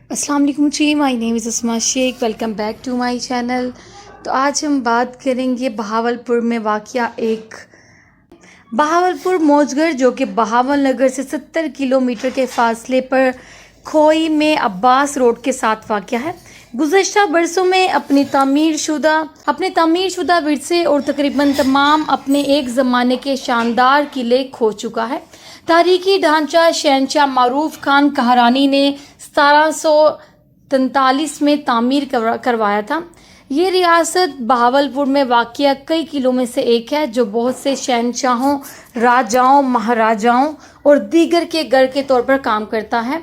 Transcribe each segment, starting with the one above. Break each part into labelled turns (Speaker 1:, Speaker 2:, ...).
Speaker 1: السلام علیکم جی، مائی نیم is Asma Sheikh, welcome back to my channel. تو آج ہم بات کریں گے بہاولپور میں واقع بہاولپور موجگڑھ، جو کہ بہاول نگر سے 70 کلومیٹر کے فاصلے پر کھوئی میں عباس روڈ کے ساتھ واقع ہے۔ گزشتہ برسوں میں اپنے تعمیر شدہ ورثے اور تقریباً تمام اپنے ایک زمانے کے شاندار قلعے کھو چکا ہے۔ تاریخی ڈھانچہ شہنشاہ معروف خان کہرانی نے 1743 میں تعمیر کروایا تھا۔ یہ ریاست بہاولپور میں واقع کئی قلعوں میں سے ایک ہے، جو بہت سے شہنشاہوں، راجاؤں، مہاراجاؤں اور دیگر کے گڑھ کے طور پر کام کرتا ہے۔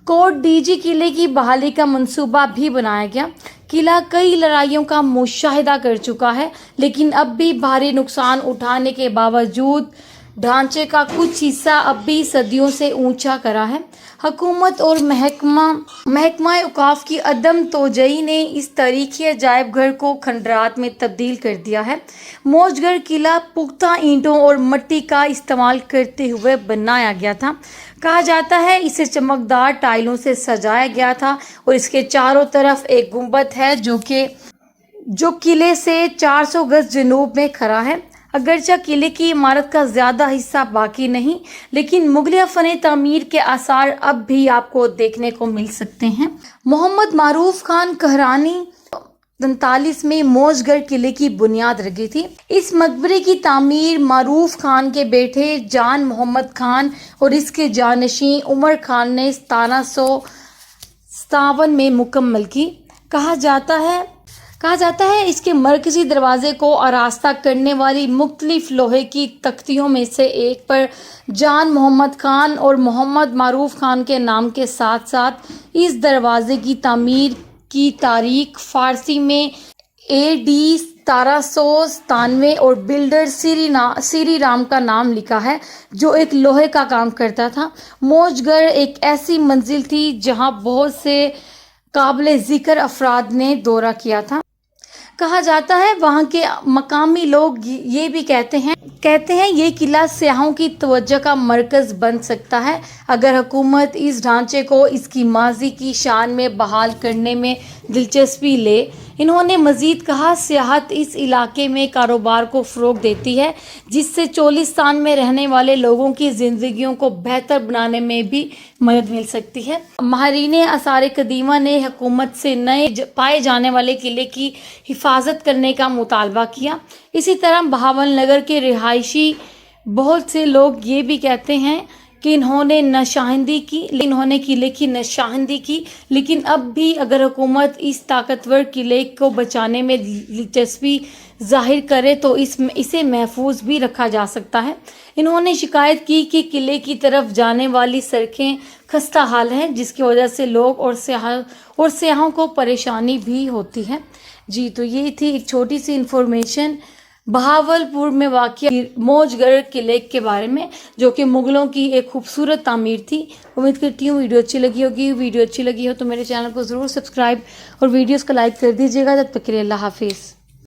Speaker 1: کوٹ ڈیجی قلعے کی بحالی کا منصوبہ بھی بنایا گیا۔ قلعہ کئی لڑائیوں کا مشاہدہ کر چکا ہے، لیکن اب بھی بھاری نقصان اٹھانے کے باوجود ڈھانچے کا کچھ حصہ اب بھی صدیوں سے اونچا کرا ہے۔ حکومت اور محکمہ اوقاف کی عدم توجہی نے اس تاریخی عجائب گھر کو کھنڈرات میں تبدیل کر دیا ہے۔ موجگڑھ قلعہ پختہ اینٹوں اور مٹی کا استعمال کرتے ہوئے بنایا گیا تھا۔ کہا جاتا ہے اسے چمکدار ٹائلوں سے سجایا گیا تھا اور اس کے چاروں طرف ایک گنبد ہے جو قلعے سے 400 گز جنوب میں کھڑا ہے۔ اگرچہ قلعے کی عمارت کا زیادہ حصہ باقی نہیں، لیکن مغلیہ فن تعمیر کے آثار اب بھی آپ کو دیکھنے کو مل سکتے ہیں۔ محمد معروف خان کہرانی 47 میں موجگڑھ قلعے کی بنیاد رکھی تھی۔ اس مقبرے کی تعمیر معروف خان کے بیٹے جان محمد خان اور اس کے جانشین عمر خان نے 1757 میں مکمل کی۔ کہا جاتا ہے اس کے مرکزی دروازے کو آراستہ کرنے والی مختلف لوہے کی تختیوں میں سے ایک پر جان محمد خان اور محمد معروف خان کے نام کے ساتھ ساتھ اس دروازے کی تعمیر کی تاریخ فارسی میں AD 1797 اور بلڈر سری رام کا نام لکھا ہے، جو ایک لوہے کا کام کرتا تھا۔ موجگڑھ ایک ایسی منزل تھی جہاں بہت سے قابل ذکر افراد نے دورہ کیا تھا۔ کہا جاتا ہے وہاں کے مقامی لوگ یہ بھی کہتے ہیں یہ قلعہ سیاحوں کی توجہ کا مرکز بن سکتا ہے اگر حکومت اس ڈھانچے کو اس کی ماضی کی شان میں بحال کرنے میں دلچسپی لے۔ انہوں نے مزید کہا، سیاحت اس علاقے میں کاروبار کو فروغ دیتی ہے، جس سے چولستان میں رہنے والے لوگوں کی زندگیوں کو بہتر بنانے میں بھی مدد مل سکتی ہے۔ ماہرین آثار قدیمہ نے حکومت سے نئے پائے جانے والے قلعے کی حفاظت کرنے کا مطالبہ کیا۔ اسی طرح بہاول نگر کے رہائشی بہت سے لوگ یہ بھی کہتے ہیں کہ انہوں نے قلعے کی نشاندہی کی، لیکن اب بھی اگر حکومت اس طاقتور قلعے کو بچانے میں دلچسپی ظاہر کرے تو اسے محفوظ بھی رکھا جا سکتا ہے۔ انہوں نے شکایت کی کہ قلعے کی طرف جانے والی سڑکیں خستہ حال ہیں، جس کی وجہ سے لوگ اور سیاحوں کو پریشانی بھی ہوتی ہے۔ جی، تو یہ تھی ایک چھوٹی سی انفارمیشن بہاولپور میں واقع موجگڑھ قلعے کے بارے میں، جو کہ مغلوں کی ایک خوبصورت تعمیر تھی۔ امید کرتی ہوں ویڈیو اچھی لگی ہوگی۔ ویڈیو اچھی لگی ہو تو میرے چینل کو ضرور سبسکرائب اور ویڈیوز کو لائک کر دیجیے گا۔ تب تک کے لیے اللہ حافظ۔